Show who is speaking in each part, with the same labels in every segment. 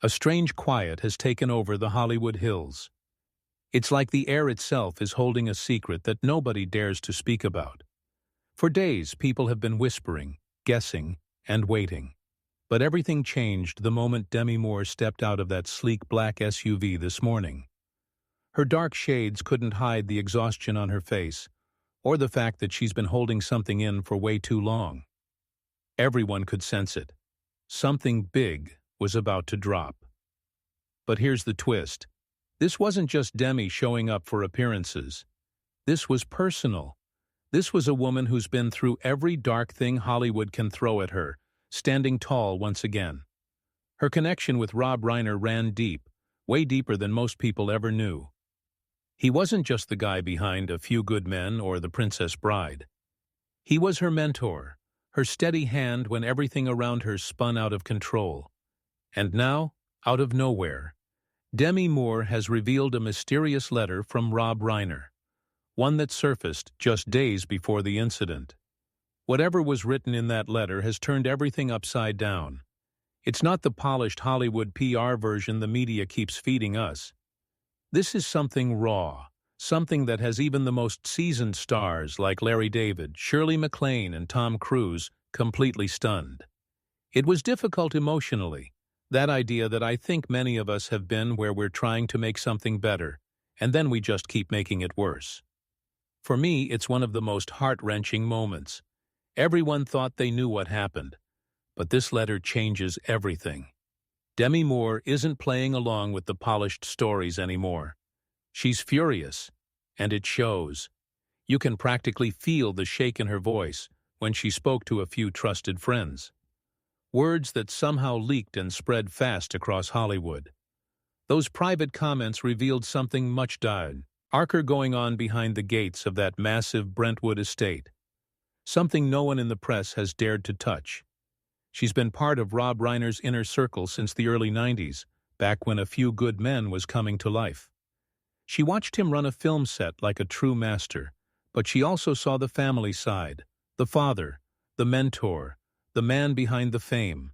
Speaker 1: A strange quiet has taken over the Hollywood hills. It's like the air itself is holding a secret that nobody dares to speak about. For days, people have been whispering, guessing, and waiting. But everything changed the moment Demi Moore stepped out of that sleek black SUV this morning. Her dark shades couldn't hide the exhaustion on her face, or the fact that she's been holding something in for way too long. Everyone could sense it. Something big was about to drop. But here's the twist. This wasn't just Demi showing up for appearances. This was personal. This was a woman who's been through every dark thing Hollywood can throw at her, standing tall once again. Her connection with Rob Reiner ran deep, way deeper than most people ever knew. He wasn't just the guy behind A Few Good Men or The Princess Bride. He was her mentor, her steady hand when everything around her spun out of control. And now, out of nowhere, Demi Moore has revealed a mysterious letter from Rob Reiner, one that surfaced just days before the incident. Whatever was written in that letter has turned everything upside down. It's not the polished Hollywood PR version the media keeps feeding us. This is something raw, something that has even the most seasoned stars like Larry David, Shirley MacLaine, and Tom Cruise completely stunned. It was difficult emotionally, that idea that I think many of us have been where we're trying to make something better, and then we just keep making it worse. For me, it's one of the most heart-wrenching moments. Everyone thought they knew what happened, but this letter changes everything. Demi Moore isn't playing along with the polished stories anymore. She's furious, and it shows. You can practically feel the shake in her voice when she spoke to a few trusted friends. Words that somehow leaked and spread fast across Hollywood. Those private comments revealed something much darker going on behind the gates of that massive Brentwood estate. Something no one in the press has dared to touch. She's been part of Rob Reiner's inner circle since the early 90s, back when A Few Good Men was coming to life. She watched him run a film set like a true master, but she also saw the family side, the father, the mentor, the man behind the fame.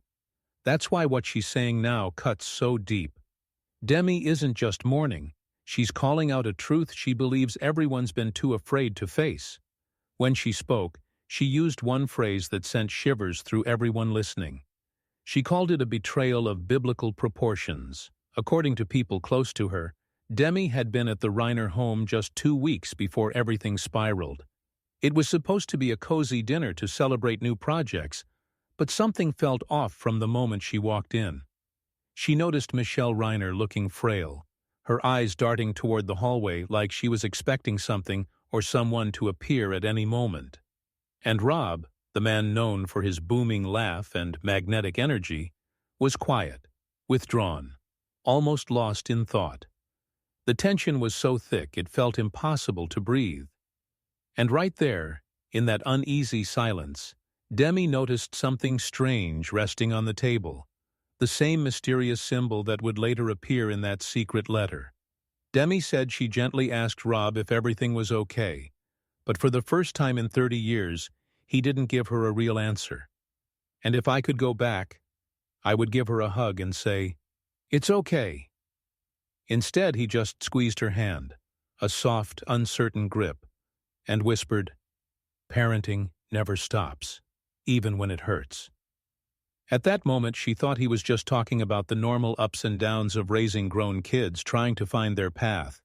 Speaker 1: That's why what she's saying now cuts so deep. Demi isn't just mourning, she's calling out a truth she believes everyone's been too afraid to face. When she spoke, she used one phrase that sent shivers through everyone listening. She called it a betrayal of biblical proportions. According to people close to her, Demi had been at the Reiner home just 2 weeks before everything spiraled. It was supposed to be a cozy dinner to celebrate new projects, but something felt off from the moment she walked in. She noticed Michelle Reiner looking frail, her eyes darting toward the hallway like she was expecting something or someone to appear at any moment. And Rob, the man known for his booming laugh and magnetic energy, was quiet, withdrawn, almost lost in thought. The tension was so thick it felt impossible to breathe. And right there, in that uneasy silence, Demi noticed something strange resting on the table, the same mysterious symbol that would later appear in that secret letter. Demi said she gently asked Rob if everything was okay, but for the first time in 30 years, he didn't give her a real answer. And if I could go back, I would give her a hug and say, "It's okay." Instead, he just squeezed her hand, a soft, uncertain grip, and whispered, "Parenting never stops, even when it hurts." At that moment, she thought he was just talking about the normal ups and downs of raising grown kids trying to find their path.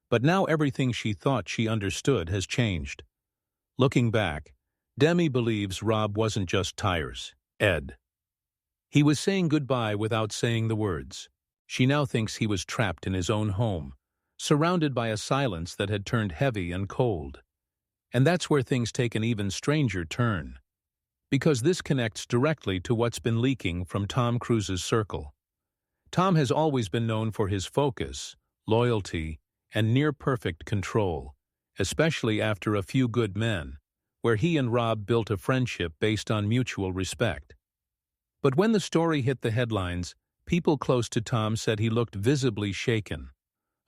Speaker 1: But now everything she thought she understood has changed. Looking back, Demi believes Rob wasn't just tires, Ed. He was saying goodbye without saying the words. She now thinks he was trapped in his own home, surrounded by a silence that had turned heavy and cold. And that's where things take an even stranger turn. Because this connects directly to what's been leaking from Tom Cruise's circle. Tom has always been known for his focus, loyalty, and near-perfect control, especially after A Few Good Men, where he and Rob built a friendship based on mutual respect. But when the story hit the headlines, people close to Tom said he looked visibly shaken,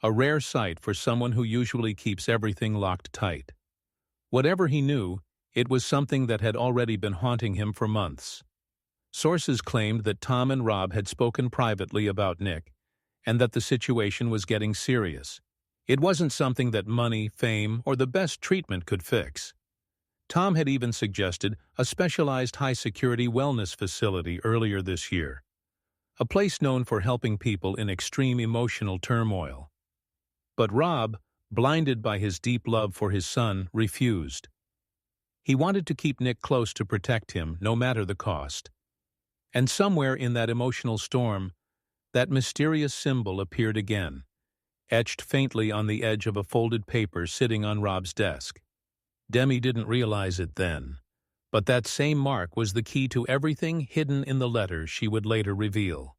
Speaker 1: a rare sight for someone who usually keeps everything locked tight. Whatever he knew, it was something that had already been haunting him for months. Sources claimed that Tom and Rob had spoken privately about Nick, and that the situation was getting serious. It wasn't something that money, fame, or the best treatment could fix. Tom had even suggested a specialized high-security wellness facility earlier this year, a place known for helping people in extreme emotional turmoil. But Rob, blinded by his deep love for his son, refused. He wanted to keep Nick close to protect him, no matter the cost. And somewhere in that emotional storm, that mysterious symbol appeared again, etched faintly on the edge of a folded paper sitting on Rob's desk. Demi didn't realize it then, but that same mark was the key to everything hidden in the letter she would later reveal.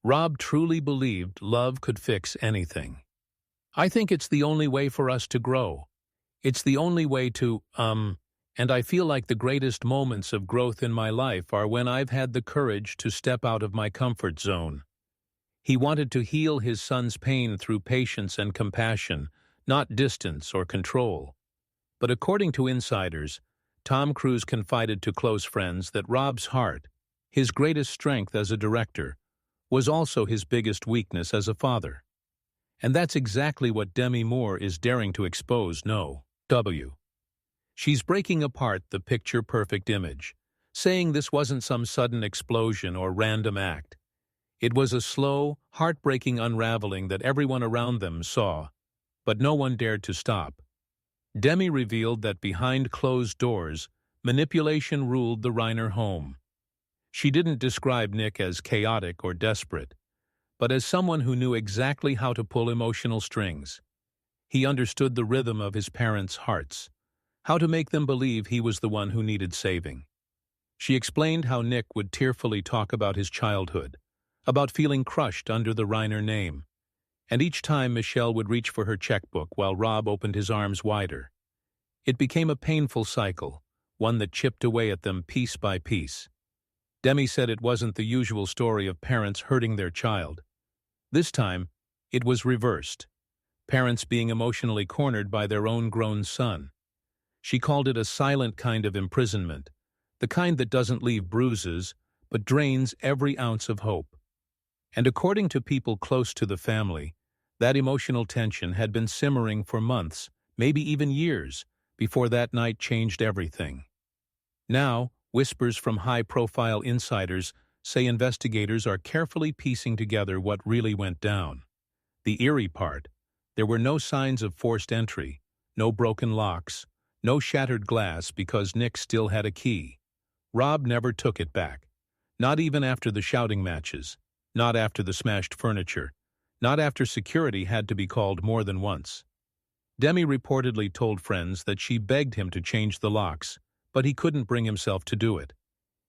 Speaker 1: Rob truly believed love could fix anything. "I think it's the only way for us to grow. It's the only way to, and I feel like the greatest moments of growth in my life are when I've had the courage to step out of my comfort zone." He wanted to heal his son's pain through patience and compassion, not distance or control. But according to insiders, Tom Cruise confided to close friends that Rob's heart, his greatest strength as a director, was also his biggest weakness as a father. And that's exactly what Demi Moore is daring to expose. She's breaking apart the picture-perfect image, saying this wasn't some sudden explosion or random act. It was a slow, heartbreaking unraveling that everyone around them saw, but no one dared to stop. Demi revealed that behind closed doors, manipulation ruled the Reiner home. She didn't describe Nick as chaotic or desperate, but as someone who knew exactly how to pull emotional strings. He understood the rhythm of his parents' hearts, how to make them believe he was the one who needed saving. She explained how Nick would tearfully talk about his childhood, about feeling crushed under the Reiner name, and each time Michelle would reach for her checkbook while Rob opened his arms wider. It became a painful cycle, one that chipped away at them piece by piece. Demi said it wasn't the usual story of parents hurting their child. This time, it was reversed, parents being emotionally cornered by their own grown son. She called it a silent kind of imprisonment, the kind that doesn't leave bruises, but drains every ounce of hope. And according to people close to the family, that emotional tension had been simmering for months, maybe even years, before that night changed everything. Now, whispers from high-profile insiders say investigators are carefully piecing together what really went down. The eerie part: there were no signs of forced entry, no broken locks, no shattered glass because Nick still had a key. Rob never took it back, not even after the shouting matches, not after the smashed furniture, not after security had to be called more than once. Demi reportedly told friends that she begged him to change the locks, but he couldn't bring himself to do it.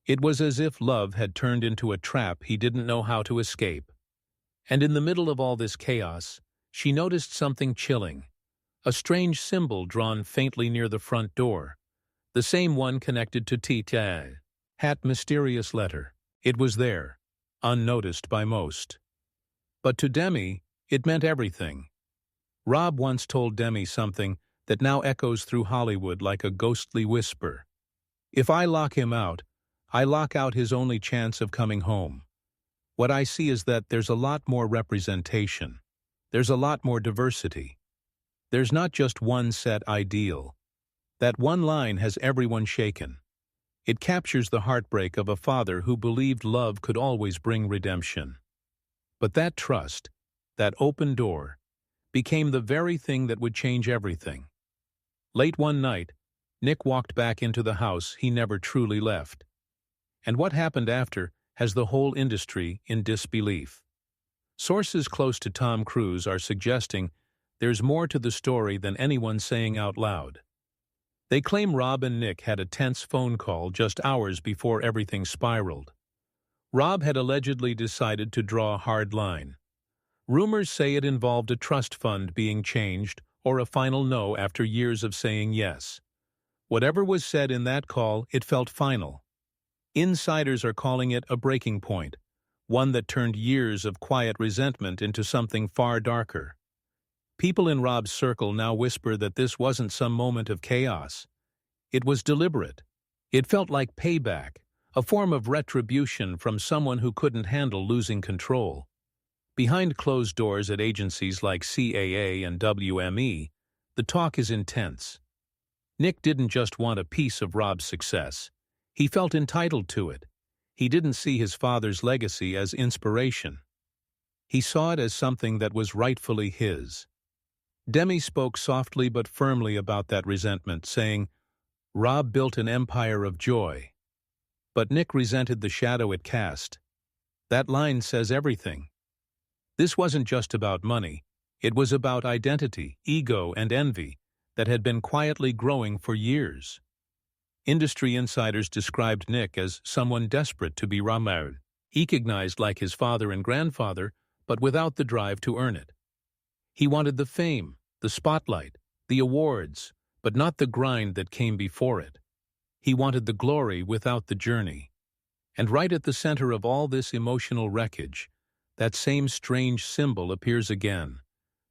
Speaker 1: It was as if love had turned into a trap he didn't know how to escape. And in the middle of all this chaos, she noticed something chilling, a strange symbol drawn faintly near the front door, the same one connected to Tita. That mysterious letter. It was there, unnoticed by most. But to Demi, it meant everything. Rob once told Demi something that now echoes through Hollywood like a ghostly whisper. "If I lock him out, I lock out his only chance of coming home." What I see is that there's a lot more representation. There's a lot more diversity. There's not just one set ideal. That one line has everyone shaken. It captures the heartbreak of a father who believed love could always bring redemption. But that trust, that open door, became the very thing that would change everything. Late one night, Nick walked back into the house he never truly left. And what happened after has the whole industry in disbelief. Sources close to Tom Cruise are suggesting there's more to the story than anyone saying out loud. They claim Rob and Nick had a tense phone call just hours before everything spiraled. Rob had allegedly decided to draw a hard line. Rumors say it involved a trust fund being changed or a final no after years of saying yes. Whatever was said in that call, it felt final. Insiders are calling it a breaking point, one that turned years of quiet resentment into something far darker. People in Rob's circle now whisper that this wasn't some moment of chaos. It was deliberate. It felt like payback, a form of retribution from someone who couldn't handle losing control. Behind closed doors at agencies like CAA and WME, the talk is intense. Nick didn't just want a piece of Rob's success. He felt entitled to it. He didn't see his father's legacy as inspiration. He saw it as something that was rightfully his. Demi spoke softly but firmly about that resentment, saying, "Rob built an empire of joy." But Nick resented the shadow it cast. That line says everything. This wasn't just about money. It was about identity, ego, and envy that had been quietly growing for years. Industry insiders described Nick as someone desperate to be Reiner, recognized like his father and grandfather, but without the drive to earn it. He wanted the fame, the spotlight, the awards, but not the grind that came before it. He wanted the glory without the journey. And right at the center of all this emotional wreckage, that same strange symbol appears again,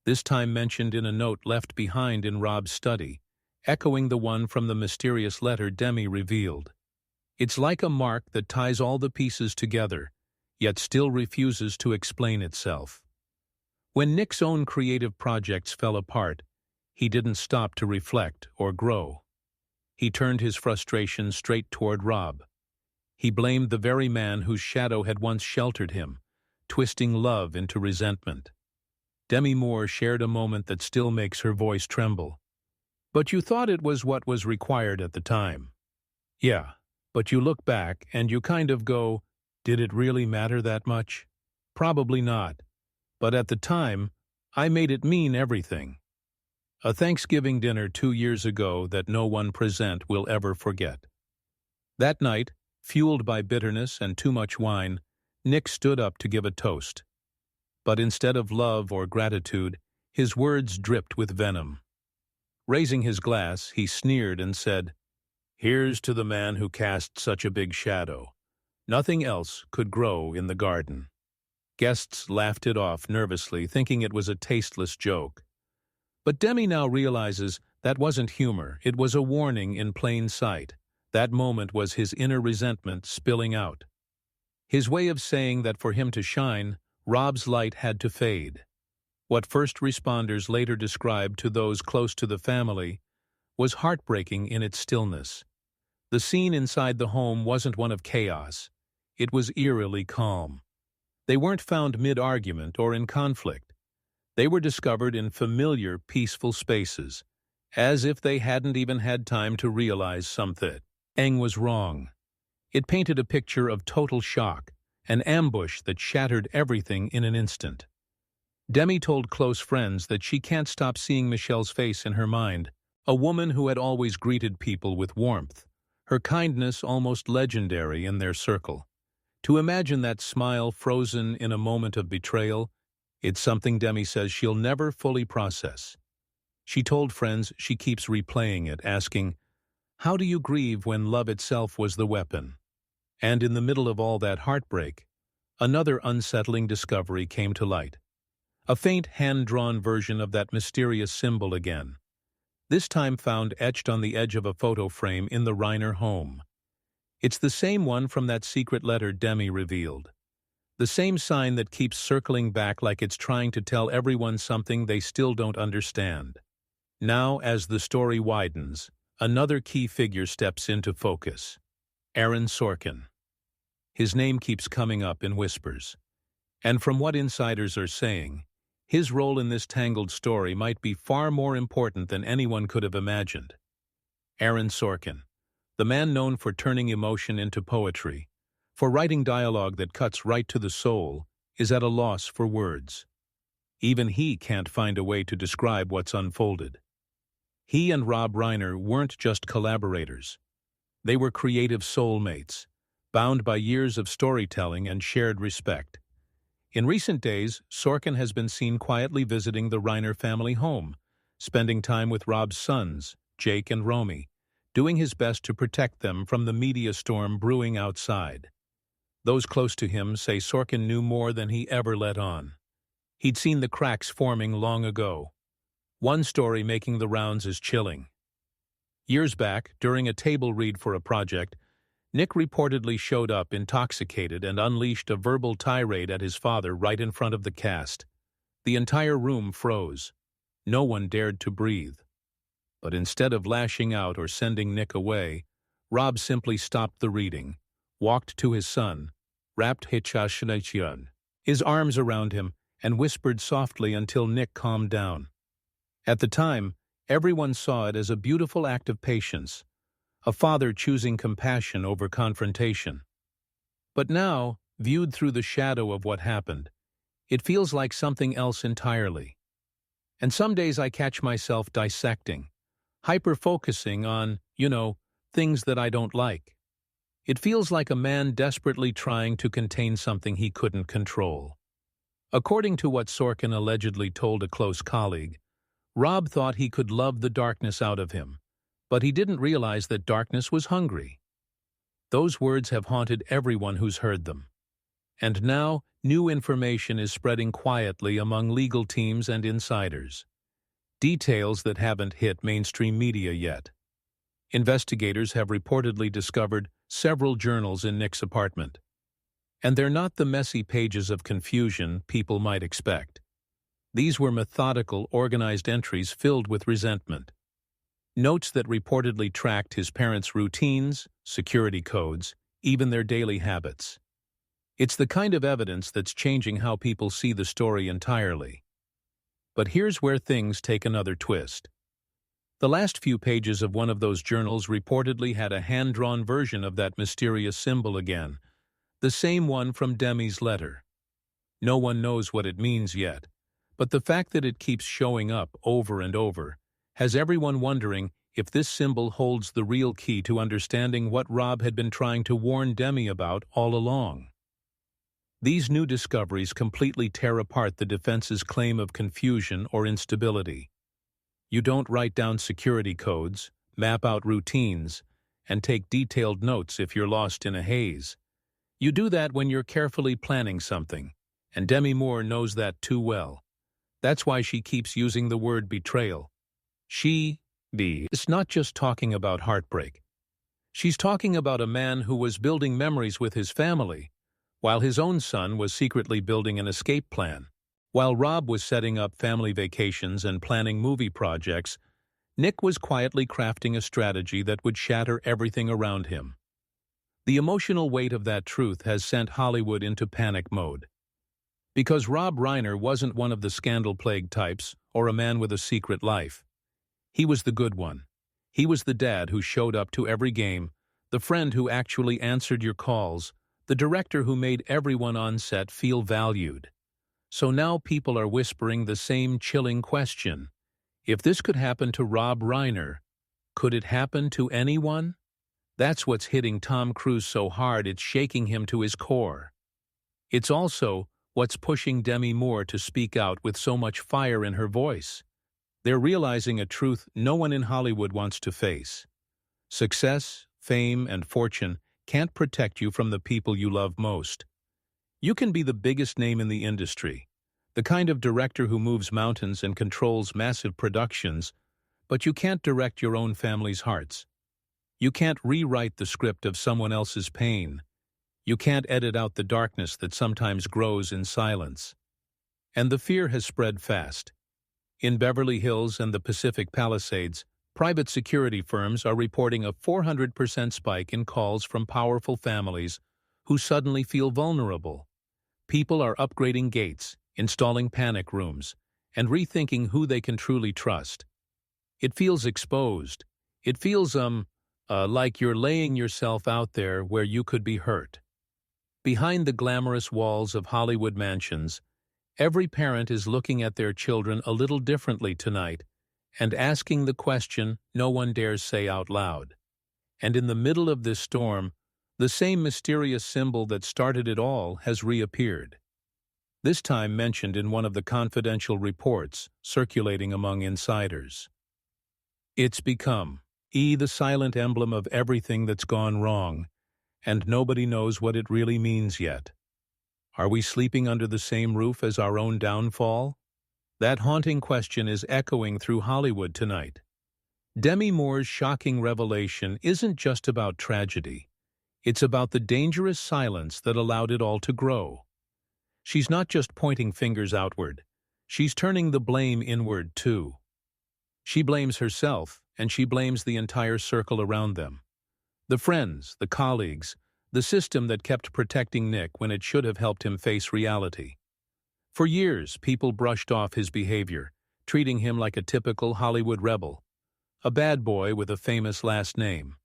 Speaker 1: this time mentioned in a note left behind in Rob's study, echoing the one from the mysterious letter Demi revealed. It's like a mark that ties all the pieces together, yet still refuses to explain itself. When Nick's own creative projects fell apart, he didn't stop to reflect or grow. He turned his frustration straight toward Rob. He blamed the very man whose shadow had once sheltered him, twisting love into resentment. Demi Moore shared a moment that still makes her voice tremble. "But you thought it was what was required at the time." "Yeah, but you look back and you kind of go, did it really matter that much? Probably not. But at the time, I made it mean everything." A Thanksgiving dinner 2 years ago that no one present will ever forget. That night, fueled by bitterness and too much wine, Nick stood up to give a toast. But instead of love or gratitude, his words dripped with venom. Raising his glass, he sneered and said, "Here's to the man who cast such a big shadow. Nothing else could grow in the garden." Guests laughed it off nervously, thinking it was a tasteless joke. But Demi now realizes that wasn't humor, it was a warning in plain sight. That moment was his inner resentment spilling out. His way of saying that for him to shine, Rob's light had to fade. What first responders later described to those close to the family was heartbreaking in its stillness. The scene inside the home wasn't one of chaos. It was eerily calm. They weren't found mid-argument or in conflict. They were discovered in familiar, peaceful spaces, as if they hadn't even had time to realize something was wrong. It painted a picture of total shock, an ambush that shattered everything in an instant. Demi told close friends that she can't stop seeing Michelle's face in her mind, a woman who had always greeted people with warmth, her kindness almost legendary in their circle. To imagine that smile frozen in a moment of betrayal, it's something Demi says she'll never fully process. She told friends she keeps replaying it, asking, "How do you grieve when love itself was the weapon?" And in the middle of all that heartbreak, another unsettling discovery came to light. A faint hand-drawn version of that mysterious symbol again, this time found etched on the edge of a photo frame in the Reiner home. It's the same one from that secret letter Demi revealed. The same sign that keeps circling back like it's trying to tell everyone something they still don't understand. Now, as the story widens, another key figure steps into focus. Aaron Sorkin. His name keeps coming up in whispers. And from what insiders are saying, his role in this tangled story might be far more important than anyone could have imagined. Aaron Sorkin, the man known for turning emotion into poetry, for writing dialogue that cuts right to the soul, is at a loss for words. Even he can't find a way to describe what's unfolded. He and Rob Reiner weren't just collaborators. They were creative soulmates, bound by years of storytelling and shared respect. In recent days, Sorkin has been seen quietly visiting the Reiner family home, spending time with Rob's sons, Jake and Romy, doing his best to protect them from the media storm brewing outside. Those close to him say Sorkin knew more than he ever let on. He'd seen the cracks forming long ago. One story making the rounds is chilling. Years back, during a table read for a project, Nick reportedly showed up intoxicated and unleashed a verbal tirade at his father right in front of the cast. The entire room froze. No one dared to breathe. But instead of lashing out or sending Nick away, Rob simply stopped the reading, walked to his son, wrapped his arms around him, and whispered softly until Nick calmed down. At the time, everyone saw it as a beautiful act of patience, a father choosing compassion over confrontation. But now, viewed through the shadow of what happened, it feels like something else entirely. And some days I catch myself dissecting, hyper-focusing on, things that I don't like. It feels like a man desperately trying to contain something he couldn't control. According to what Sorkin allegedly told a close colleague, Rob thought he could love the darkness out of him, but he didn't realize that darkness was hungry. Those words have haunted everyone who's heard them. And now, new information is spreading quietly among legal teams and insiders. Details that haven't hit mainstream media yet. Investigators have reportedly discovered several journals in Nick's apartment. And they're not the messy pages of confusion people might expect. These were methodical, organized entries filled with resentment. Notes that reportedly tracked his parents' routines, security codes, even their daily habits. It's the kind of evidence that's changing how people see the story entirely. But here's where things take another twist. The last few pages of one of those journals reportedly had a hand-drawn version of that mysterious symbol again, the same one from Demi's letter. No one knows what it means yet, but the fact that it keeps showing up over and over has everyone wondering if this symbol holds the real key to understanding what Rob had been trying to warn Demi about all along. These new discoveries completely tear apart the defense's claim of confusion or instability. You don't write down security codes, map out routines, and take detailed notes if you're lost in a haze. You do that when you're carefully planning something, and Demi Moore knows that too well. That's why she keeps using the word betrayal. Is not just talking about heartbreak. She's talking about a man who was building memories with his family, while his own son was secretly building an escape plan. While Rob was setting up family vacations and planning movie projects, Nick was quietly crafting a strategy that would shatter everything around him. The emotional weight of that truth has sent Hollywood into panic mode. Because Rob Reiner wasn't one of the scandal-plagued types or a man with a secret life. He was the good one. He was the dad who showed up to every game, the friend who actually answered your calls, the director who made everyone on set feel valued. So now people are whispering the same chilling question. If this could happen to Rob Reiner, could it happen to anyone? That's what's hitting Tom Cruise so hard it's shaking him to his core. It's also what's pushing Demi Moore to speak out with so much fire in her voice. They're realizing a truth no one in Hollywood wants to face. Success, fame, and fortune can't protect you from the people you love most. You can be the biggest name in the industry, the kind of director who moves mountains and controls massive productions, but you can't direct your own family's hearts. You can't rewrite the script of someone else's pain. You can't edit out the darkness that sometimes grows in silence. And the fear has spread fast. In Beverly Hills and the Pacific Palisades, private security firms are reporting a 400% spike in calls from powerful families who suddenly feel vulnerable. People are upgrading gates, installing panic rooms, and rethinking who they can truly trust. It feels exposed. It feels, like you're laying yourself out there where you could be hurt. Behind the glamorous walls of Hollywood mansions, every parent is looking at their children a little differently tonight and asking the question no one dares say out loud. And in the middle of this storm, the same mysterious symbol that started it all has reappeared. This time mentioned in one of the confidential reports circulating among insiders. It's become the silent emblem of everything that's gone wrong, and nobody knows what it really means yet. Are we sleeping under the same roof as our own downfall? That haunting question is echoing through Hollywood tonight. Demi Moore's shocking revelation isn't just about tragedy. It's about the dangerous silence that allowed it all to grow. She's not just pointing fingers outward. She's turning the blame inward, too. She blames herself, and she blames the entire circle around them. The friends, the colleagues, the system that kept protecting Nick when it should have helped him face reality. For years, people brushed off his behavior, treating him like a typical Hollywood rebel, a bad boy with a famous last name.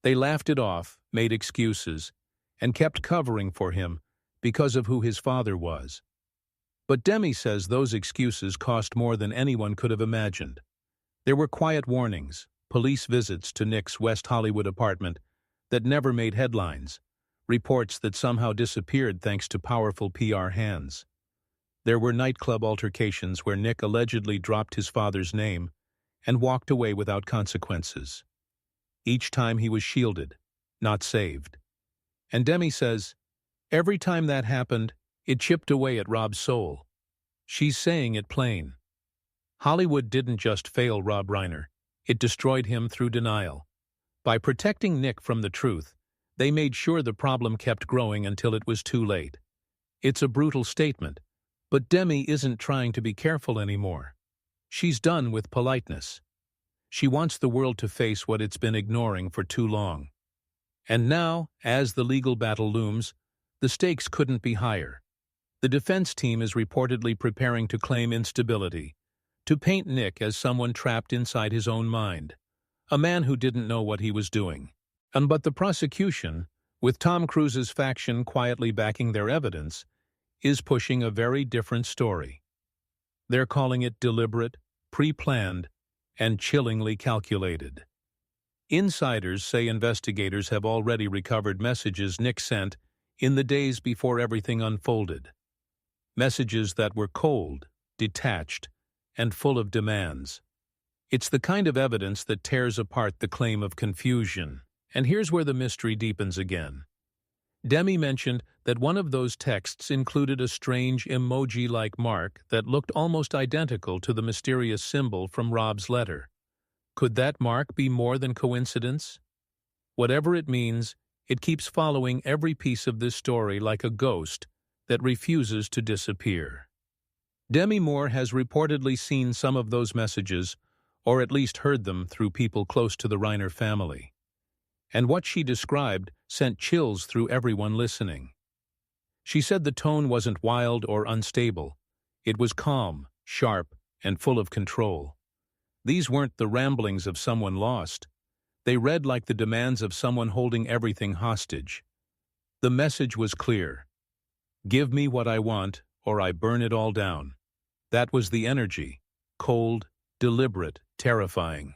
Speaker 1: They laughed it off, made excuses, and kept covering for him because of who his father was. But Demi says those excuses cost more than anyone could have imagined. There were quiet warnings, police visits to Nick's West Hollywood apartment that never made headlines, reports that somehow disappeared thanks to powerful PR hands. There were nightclub altercations where Nick allegedly dropped his father's name and walked away without consequences. Each time he was shielded, not saved. And Demi says, every time that happened, it chipped away at Rob's soul. She's saying it plain. Hollywood didn't just fail Rob Reiner, it destroyed him through denial. By protecting Nick from the truth, they made sure the problem kept growing until it was too late. It's a brutal statement, but Demi isn't trying to be careful anymore. She's done with politeness. She wants the world to face what it's been ignoring for too long. And now, as the legal battle looms, the stakes couldn't be higher. The defense team is reportedly preparing to claim instability, to paint Nick as someone trapped inside his own mind, a man who didn't know what he was doing. But the prosecution, with Tom Cruise's faction quietly backing their evidence, is pushing a very different story. They're calling it deliberate, pre-planned, and chillingly calculated. Insiders say investigators have already recovered messages Nick sent in the days before everything unfolded. Messages that were cold, detached, and full of demands. It's the kind of evidence that tears apart the claim of confusion. And here's where the mystery deepens again. Demi mentioned that one of those texts included a strange emoji-like mark that looked almost identical to the mysterious symbol from Rob's letter. Could that mark be more than coincidence? Whatever it means, it keeps following every piece of this story like a ghost that refuses to disappear. Demi Moore has reportedly seen some of those messages, or at least heard them through people close to the Reiner family. And what she described sent chills through everyone listening. She said the tone wasn't wild or unstable. It was calm, sharp, and full of control. These weren't the ramblings of someone lost. They read like the demands of someone holding everything hostage. The message was clear. Give me what I want, or I burn it all down. That was the energy. Cold, deliberate, terrifying.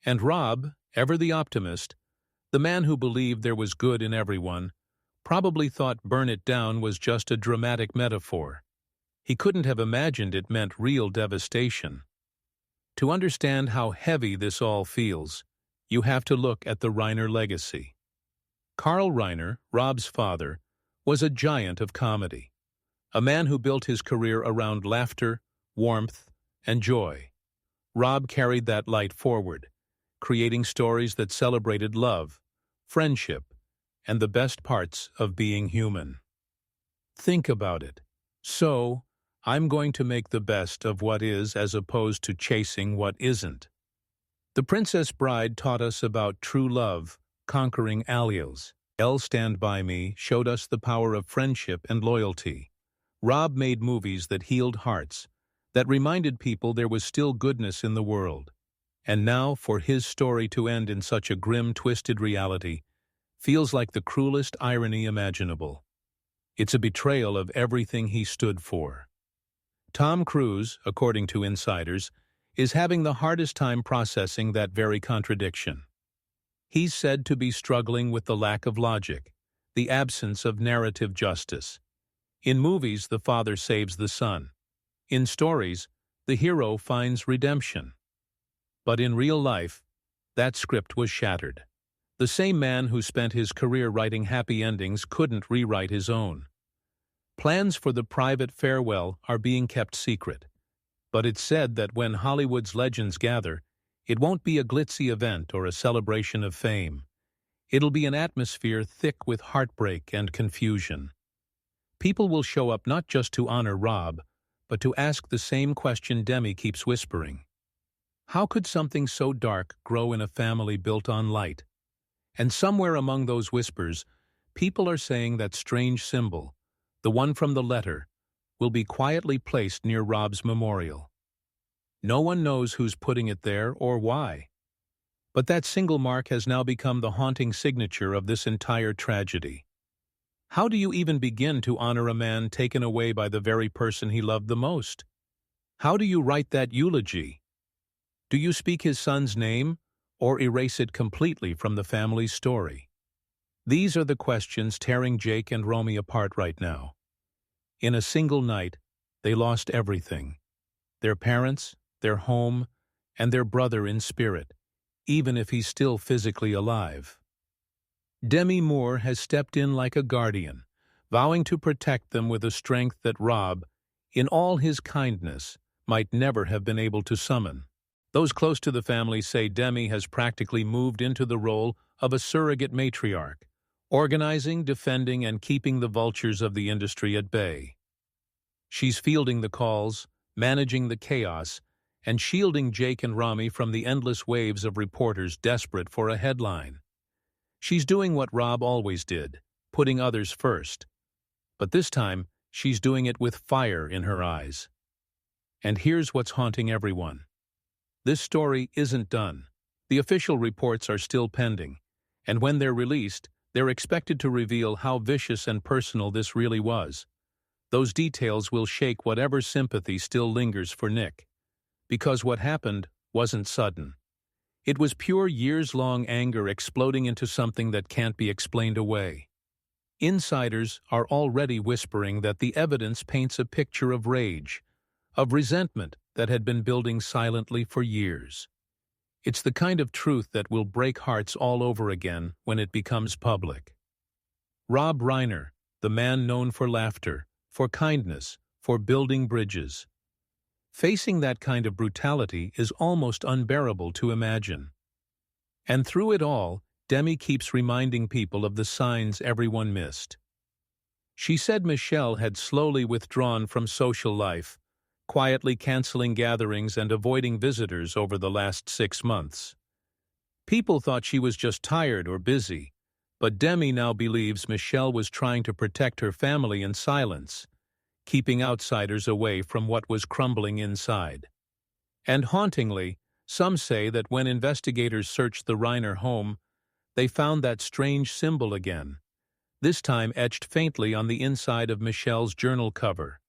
Speaker 1: And Rob, ever the optimist, the man who believed there was good in everyone, probably thought burn it down was just a dramatic metaphor. He couldn't have imagined it meant real devastation. To understand how heavy this all feels, you have to look at the Reiner legacy. Carl Reiner, Rob's father, was a giant of comedy, a man who built his career around laughter, warmth, and joy. Rob carried that light forward, creating stories that celebrated love, friendship, and the best parts of being human. Think about it. So, I'm going to make the best of what is as opposed to chasing what isn't. The Princess Bride taught us about true love, conquering allies. Stand By Me showed us the power of friendship and loyalty. Rob made movies that healed hearts, that reminded people there was still goodness in the world. And now, for his story to end in such a grim, twisted reality, feels like the cruelest irony imaginable. It's a betrayal of everything he stood for. Tom Cruise, according to insiders, is having the hardest time processing that very contradiction. He's said to be struggling with the lack of logic, the absence of narrative justice. In movies, the father saves the son. In stories, the hero finds redemption. But in real life, that script was shattered. The same man who spent his career writing happy endings couldn't rewrite his own. Plans for the private farewell are being kept secret, but it's said that when Hollywood's legends gather, it won't be a glitzy event or a celebration of fame. It'll be an atmosphere thick with heartbreak and confusion. People will show up not just to honor Rob, but to ask the same question Demi keeps whispering. How could something so dark grow in a family built on light? And somewhere among those whispers, people are saying that strange symbol, the one from the letter, will be quietly placed near Rob's memorial. No one knows who's putting it there or why. But that single mark has now become the haunting signature of this entire tragedy. How do you even begin to honor a man taken away by the very person he loved the most? How do you write that eulogy? Do you speak his son's name, or erase it completely from the family's story? These are the questions tearing Jake and Romy apart right now. In a single night, they lost everything. Their parents, their home, and their brother in spirit, even if he's still physically alive. Demi Moore has stepped in like a guardian, vowing to protect them with a strength that Rob, in all his kindness, might never have been able to summon. Those close to the family say Demi has practically moved into the role of a surrogate matriarch, organizing, defending, and keeping the vultures of the industry at bay. She's fielding the calls, managing the chaos, and shielding Jake and Romy from the endless waves of reporters desperate for a headline. She's doing what Rob always did, putting others first. But this time, she's doing it with fire in her eyes. And here's what's haunting everyone. This story isn't done. The official reports are still pending, and when they're released, they're expected to reveal how vicious and personal this really was. Those details will shake whatever sympathy still lingers for Nick. Because what happened wasn't sudden. It was pure years-long anger exploding into something that can't be explained away. Insiders are already whispering that the evidence paints a picture of rage, of resentment that had been building silently for years. It's the kind of truth that will break hearts all over again when it becomes public. Rob Reiner, the man known for laughter, for kindness, for building bridges. Facing that kind of brutality is almost unbearable to imagine. And through it all, Demi keeps reminding people of the signs everyone missed. She said Michelle had slowly withdrawn from social life, quietly canceling gatherings and avoiding visitors over the last 6 months. People thought she was just tired or busy, but Demi now believes Michelle was trying to protect her family in silence, keeping outsiders away from what was crumbling inside. And hauntingly, some say that when investigators searched the Reiner home, they found that strange symbol again, this time etched faintly on the inside of Michelle's journal cover.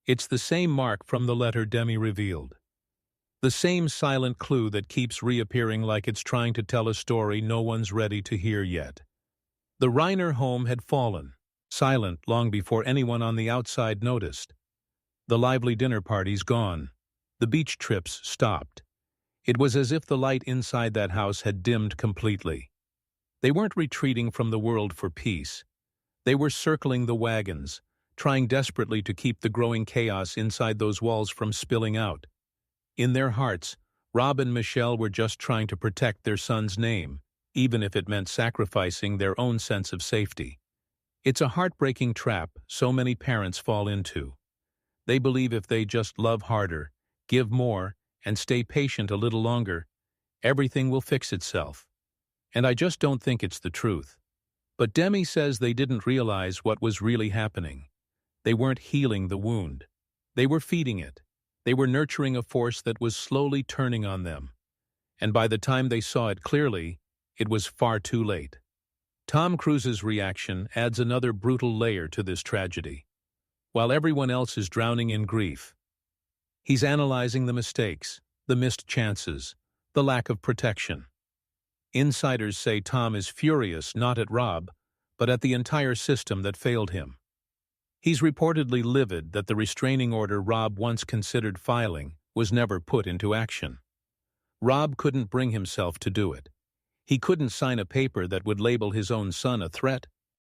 Speaker 1: It's the same mark from the letter Demi revealed. The same silent clue that keeps reappearing like it's trying to tell a story no one's ready to hear yet. The Reiner home had fallen, silent long before anyone on the outside noticed. The lively dinner parties gone. The beach trips stopped. It was as if the light inside that house had dimmed completely. They weren't retreating from the world for peace. They were circling the wagons, trying desperately to keep the growing chaos inside those walls from spilling out. In their hearts, Rob and Michelle were just trying to protect their son's name, even if it meant sacrificing their own sense of safety. It's a heartbreaking trap so many parents fall into. They believe if they just love harder, give more, and stay patient a little longer, everything will fix itself. And I just don't think it's the truth. But Demi says they didn't realize what was really happening. They weren't healing the wound. They were feeding it. They were nurturing a force that was slowly turning on them. And by the time they saw it clearly, it was far too late. Tom Cruise's reaction adds another brutal layer to this tragedy. While everyone else is drowning in grief, he's analyzing the mistakes, the missed chances, the lack of protection. Insiders say Tom is furious not at Rob, but at the entire system that failed him. He's reportedly livid that the restraining order Rob once considered filing was never put into action. Rob couldn't bring himself to do it. He couldn't sign a paper that would label his own son a threat.